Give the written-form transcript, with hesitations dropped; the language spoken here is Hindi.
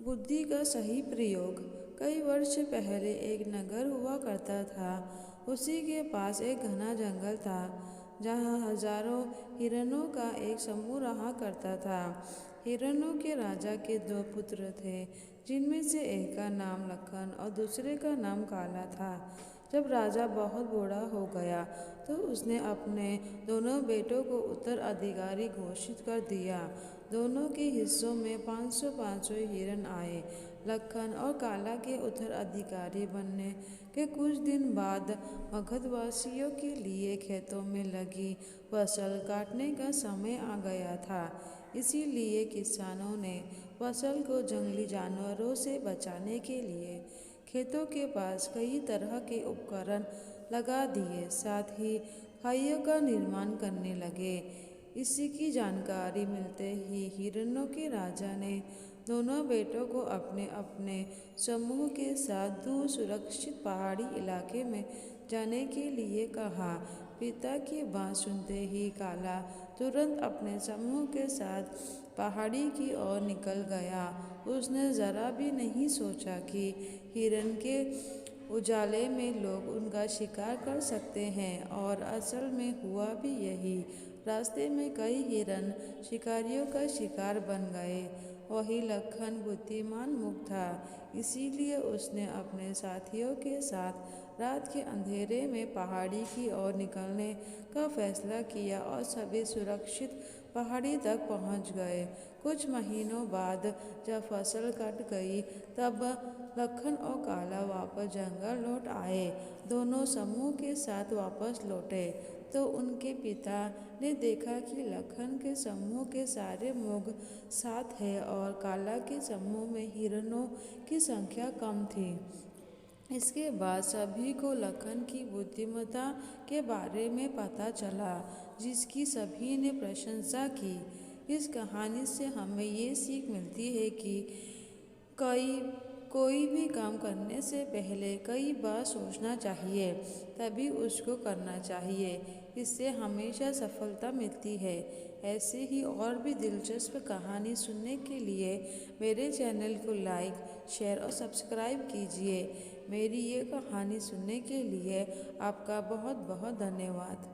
बुद्धि का सही प्रयोग। कई वर्ष पहले एक नगर हुआ करता था। उसी के पास एक घना जंगल था जहाँ हजारों हिरणों का एक समूह रहा करता था। हिरणों के राजा के दो पुत्र थे, जिनमें से एक का नाम लखन और दूसरे का नाम काला था। जब राजा बहुत बूढ़ा हो गया तो उसने अपने दोनों बेटों को उत्तराधिकारी घोषित कर दिया। दोनों के हिस्सों में 500-500 हिरण आए। लखन और काला के उत्तराधिकारी बनने के कुछ दिन बाद मगधवासियों के लिए खेतों में लगी फसल काटने का समय आ गया था। इसीलिए किसानों ने फसल को जंगली जानवरों से बचाने के लिए खेतों के पास कई तरह के उपकरण लगा दिए, साथ ही खाइयों का निर्माण करने लगे। इसकी जानकारी मिलते ही हिरणों के राजा ने दोनों बेटों को अपने अपने समूह के साथ दूर सुरक्षित पहाड़ी इलाके में जाने के लिए कहा। पिता की बात सुनते ही काला तुरंत अपने समूह के साथ पहाड़ी की ओर निकल गया। उसने जरा भी नहीं सोचा कि हिरण के उजाले में लोग उनका शिकार कर सकते हैं, और असल में हुआ भी यही। रास्ते में कई हिरण शिकारियों का शिकार बन गए। वही लखन बुद्धिमान मुख था, इसीलिए उसने अपने साथियों के साथ रात के अंधेरे में पहाड़ी की ओर निकलने का फैसला किया और सभी सुरक्षित पहाड़ी तक पहुंच गए। कुछ महीनों बाद जब फसल कट गई तब लखन और काला वापस जंगल लौट आए। दोनों समूह के साथ वापस लौटे तो उनके पिता ने देखा कि लखन के समूह के सारे मृग साथ हैं और काला के समूह में हिरणों की संख्या कम थी। इसके बाद सभी को लखन की बुद्धिमत्ता के बारे में पता चला, जिसकी सभी ने प्रशंसा की। इस कहानी से हमें ये सीख मिलती है कि कोई भी काम करने से पहले कई बार सोचना चाहिए, तभी उसको करना चाहिए। इससे हमेशा सफलता मिलती है। ऐसे ही और भी दिलचस्प कहानी सुनने के लिए मेरे चैनल को लाइक, शेयर और सब्सक्राइब कीजिए। मेरी ये कहानी सुनने के लिए आपका बहुत बहुत धन्यवाद।